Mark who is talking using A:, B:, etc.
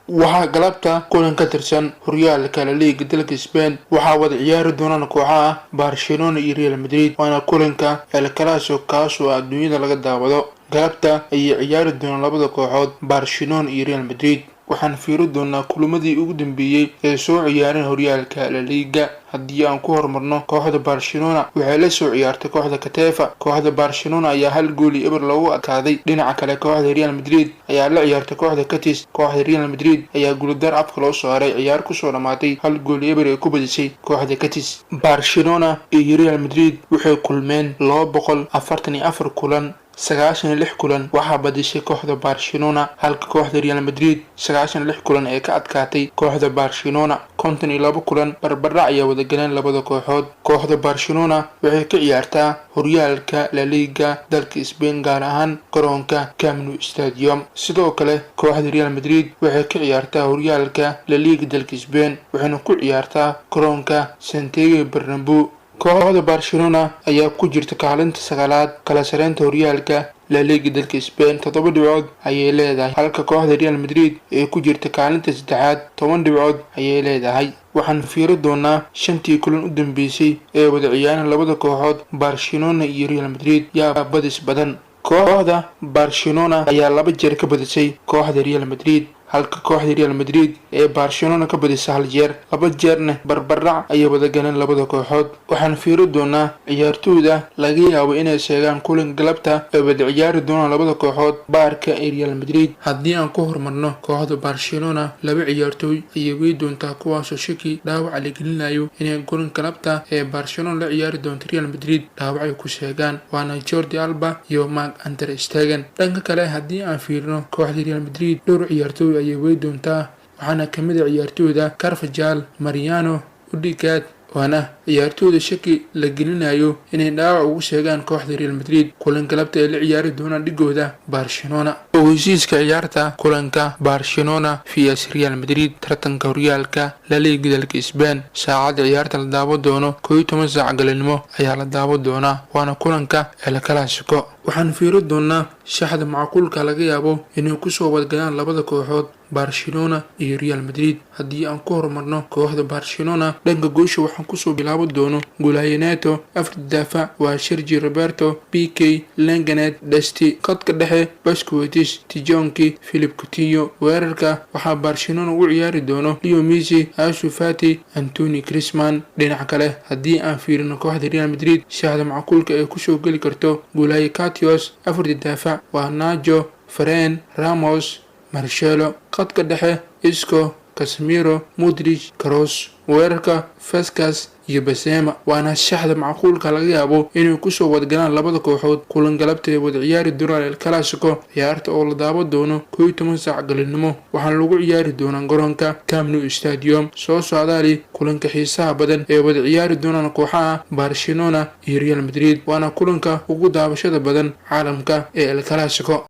A: waxaa galabta kulan ka tirsan horyaalka La Liga dalka Spain waxaa wada ciyaari doonaan kooxaha Barcelona iyo Real Madrid waana kulanka El Clasico kaasoo adduunyada laga daawado. galabta ayay ciyaari doonaan labada kooxood Barcelona iyo Real Madrid. waxaan fiiri doonaa kulamadii ugu dambeeyay ee soo ciyaareen horyaalka La Liga. haddii aan ku hormarno kooxda Barcelona waxay la soo ciyaartay kooxda Katafa. kooxda Barcelona ayaa hal gool iyo eber loogu adkaaday. dhinaca kale kooxda Real Madrid ayaa la ciyaartay kooxda Cadiz. kooxda Real Madrid ayaa guuldar afka loo saaray ciyaar ku soo dhamaatay hal gool iyo eber ay ku badisay kooxda Cadiz. Barcelona iyo Real Madrid waxay kulmeen 244 kulan 96 kulan waxaa badishay kooxda Barcelona halka kooxda Real Madrid 96 kulan ay ka adkaatay kooxda Barcelona. 52 kulan barbardhac ayaa wada galeen labada kooxood. kooxda Barcelona waxay ka ciyaartaa horyaalka La Liga dalka Spain gaar ahaan garoonka Camp Nou Stadium. sidoo kale kooxda Real Madrid waxay ka ciyaartaa horyaalka La Liga dalka Spain waxayna ku ciyaartaa garoonka Santiago Bernabeu. kooxda Barcelona ayaa ku jirta kaalinta 9aad kala sareynta horyaalka La Liga dalka Spain 7 dhibcood ayay leedahay halka kooxda Real Madrid ay ku jirta kaalinta 3aad 10 dhibcood ayay leedahay. waxaan fiiri doonaa shantii kulan u dambeysay ee wada ciyaareen labada kooxood Barcelona iyo Real Madrid yaa badis badan. kooxda Barcelona ayaa 2 jeer ka badisay kooxda Real Madrid halka kooxda Real Madrid ee Barcelona ka badisay 1 jeer. 2 jeerna barbardhac ayay wada galeen labada kooxood. waxaan fiiri doonaa ciyaartooyda laga yaabo inay sheegaan kulan galabta ee wada ciyaari doonaan labada kooxood Barca iyo Real Madrid. haddii aan ku hormarno kooxda Barcelona 2 ciyaartooy ayay way doontaa kuwaasoo shaki dhaawac la gelinayo inay kulan galabta ee Barcelona la ciyaari doonto Real Madrid dhaawac ay ku sheegaan waana Jordi Alba iyo Marc-Andre ter Stegen. dhanka kale haddii aan fiirino kooxda Real Madrid dhowr ciyaartooy ayay way doontaa waxaana kamid ah ciyaartooyda Carvajal, Mariano, Odegaard waana ciyaartooyda shaki la gelinayo inay dhaawac ugu sheegaan kooxda Real Madrid kulan galabta ay la ciyaari doonaan dhigooda Barcelona. ogeysiiska ciyaarta kulanka Barcelona vs Real Madrid tartanka horyaalka La Liga dalka Spain saacada ciyaarta la daawan doono 11 saac galabnimo ayaa la daawan doonaa waana kulanka El Clasico. waxaan fiiri doonaa shaxda macquulka laga yaabo inay ku soo wadgalaan labada kooxood Barcelona iyo Real Madrid. haddii aan ku hormarno kooxda Barcelona dhanka goosha waxaan kusoo bilaaban doono Gulayaneto. afar daafac waa Sergio Roberto, Piqué, Lenglet, Desti. khadka dhexe Busquets, Tijonki, Philippe Coutinho. weerarka waxaa Barcelona u ciyaari doono Leo Messi, Ansu Fati, Anthony Griezmann. dhinaca kale haddii aan fiirino kooxda Real Madrid shaxda macquulka ay kusoo geli karto Gulayanetos. afar daafac waa Nacho, Ferran, Ramos, Marcelo. khadka dhexe Isco, Casemiro, Modric, Kroos. weerarka Vazquez iyo Benzema waana shaxda macquulka laga yaabo inay ku soo wadgalaan labada kooxood kulan galabta ee wada ciyaari doonaan El Clasico ciyaarta oo la daawan doono 11 saac galabnimo waxaana lagu ciyaari doonaa garoonka Camp Nou Stadium. soo socdaali kulanka xiisaha badan ee wada ciyaari doonaan kooxaha Barcelona iyo Real Madrid waana kulanka ugu daawashada badan caalamka ee El Clasico.